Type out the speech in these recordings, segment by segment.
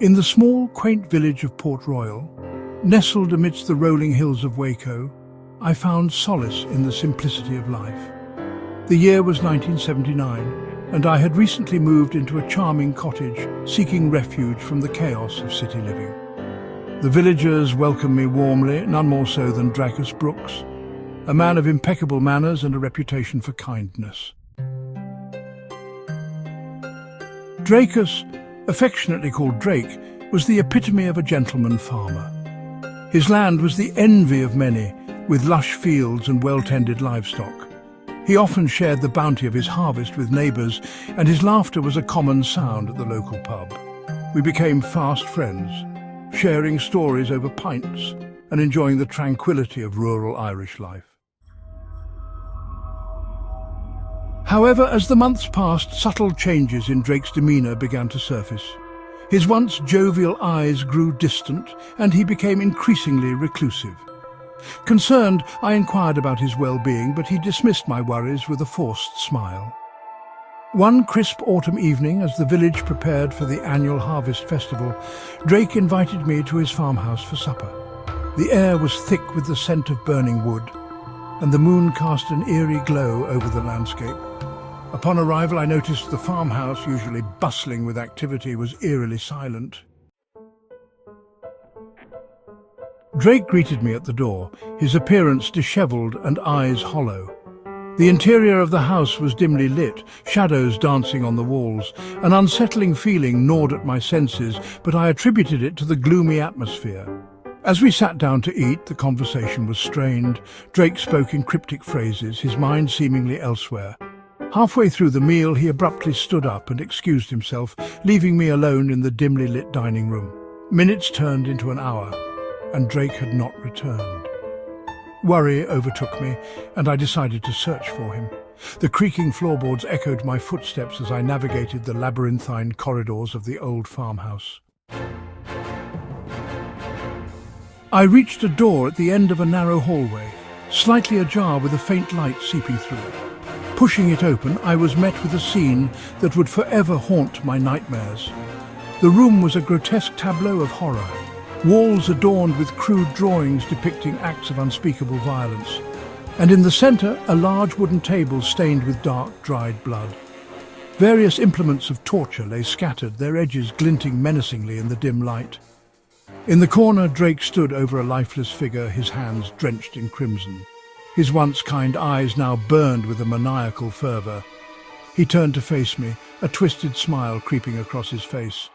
In the small, quaint village of Port Royal, nestled amidst the rolling hills of Waco, I found solace in the simplicity of life. The year was 1979, and I had recently moved into a charming cottage, seeking refuge from the chaos of city living. The villagers welcomed me warmly, none more so than Dracus Brooks, a man of impeccable manners and a reputation for kindness. Dracus, affectionately called Drake, was the epitome of a gentleman farmer. His land was the envy of many, with lush fields and well-tended livestock. He often shared the bounty of his harvest with neighbours, and his laughter was a common sound at the local pub. We became fast friends, sharing stories over pints and enjoying the tranquility of rural Irish life. However, as the months passed, subtle changes in Drake's demeanour began to surface. His once jovial eyes grew distant, and he became increasingly reclusive. Concerned, I inquired about his well-being, but he dismissed my worries with a forced smile. One crisp autumn evening, as the village prepared for the annual harvest festival, Drake invited me to his farmhouse for supper. The air was thick with the scent of burning wood, and the moon cast an eerie glow over the landscape. Upon arrival, I noticed the farmhouse, usually bustling with activity, was eerily silent. Drake greeted me at the door, his appearance dishevelled and eyes hollow. The interior of the house was dimly lit, shadows dancing on the walls. An unsettling feeling gnawed at my senses, but I attributed it to the gloomy atmosphere. As we sat down to eat, the conversation was strained. Drake spoke in cryptic phrases, his mind seemingly elsewhere. Halfway through the meal, he abruptly stood up and excused himself, leaving me alone in the dimly lit dining room. Minutes turned into an hour, and Drake had not returned. Worry overtook me, and I decided to search for him. The creaking floorboards echoed my footsteps as I navigated the labyrinthine corridors of the old farmhouse. I reached a door at the end of a narrow hallway, slightly ajar with a faint light seeping through it. Pushing it open, I was met with a scene that would forever haunt my nightmares. The room was a grotesque tableau of horror, walls adorned with crude drawings depicting acts of unspeakable violence, and in the centre a large wooden table stained with dark, dried blood. Various implements of torture lay scattered, their edges glinting menacingly in the dim light. In the corner, Drake stood over a lifeless figure, his hands drenched in crimson. His once kind eyes now burned with a maniacal fervour. He turned to face me, a twisted smile creeping across his face.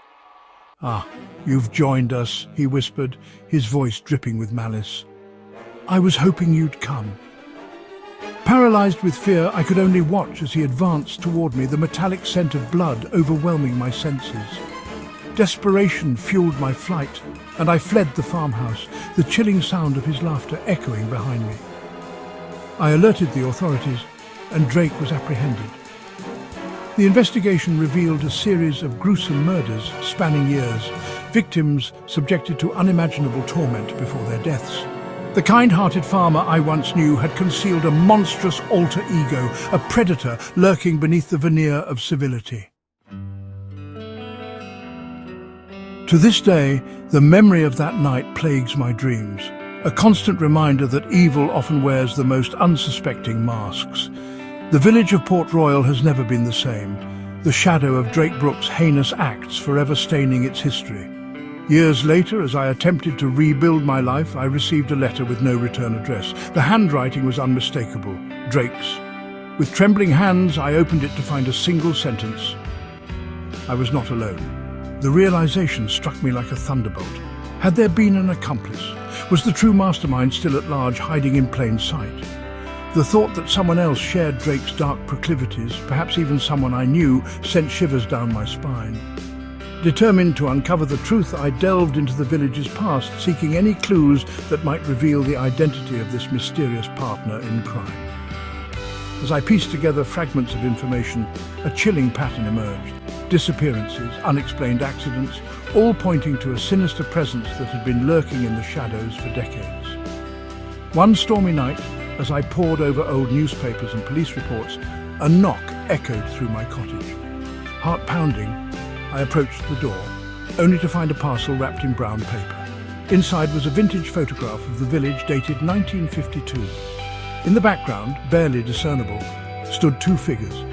"Ah, you've joined us," he whispered, his voice dripping with malice. "I was hoping you'd come." Paralysed with fear, I could only watch as he advanced toward me, the metallic scent of blood overwhelming my senses. Desperation fueled my flight, and I fled the farmhouse, the chilling sound of his laughter echoing behind me. I alerted the authorities, and Drake was apprehended. The investigation revealed a series of gruesome murders spanning years, victims subjected to unimaginable torment before their deaths. The kind-hearted farmer I once knew had concealed a monstrous alter ego, a predator lurking beneath the veneer of civility. To this day, the memory of that night plagues my dreams, a constant reminder that evil often wears the most unsuspecting masks. The village of Port Royal has never been the same, the shadow of Drake Brooks' heinous acts forever staining its history. Years later, as I attempted to rebuild my life, I received a letter with no return address. The handwriting was unmistakable, Drake's. With trembling hands, I opened it to find a single sentence. I was not alone. The realization struck me like a thunderbolt. Had there been an accomplice? Was the true mastermind still at large, hiding in plain sight? The thought that someone else shared Drake's dark proclivities, perhaps even someone I knew, sent shivers down my spine. Determined to uncover the truth, I delved into the village's past, seeking any clues that might reveal the identity of this mysterious partner in crime. As I pieced together fragments of information, a chilling pattern emerged. Disappearances, unexplained accidents, all pointing to a sinister presence that had been lurking in the shadows for decades. One stormy night, as I pored over old newspapers and police reports, a knock echoed through my cottage. Heart pounding, I approached the door. only to find a parcel wrapped in brown paper. Inside was a vintage photograph of the village dated 1952. In the background, barely discernible, stood two figures,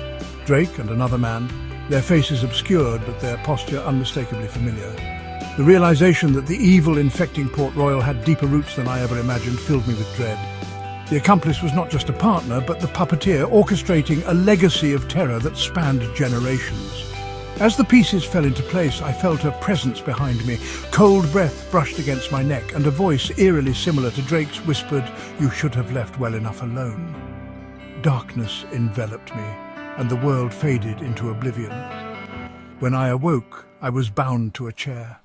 Drake and another man, their faces obscured but their posture unmistakably familiar. The realization that the evil infecting Port Royal had deeper roots than I ever imagined filled me with dread. The accomplice was not just a partner, but the puppeteer orchestrating a legacy of terror that spanned generations. As the pieces fell into place, I felt a presence behind me. Cold breath brushed against my neck, and a voice eerily similar to Drake's whispered, "You should have left well enough alone." Darkness enveloped me, and the world faded into oblivion. When I awoke, I was bound to a chair.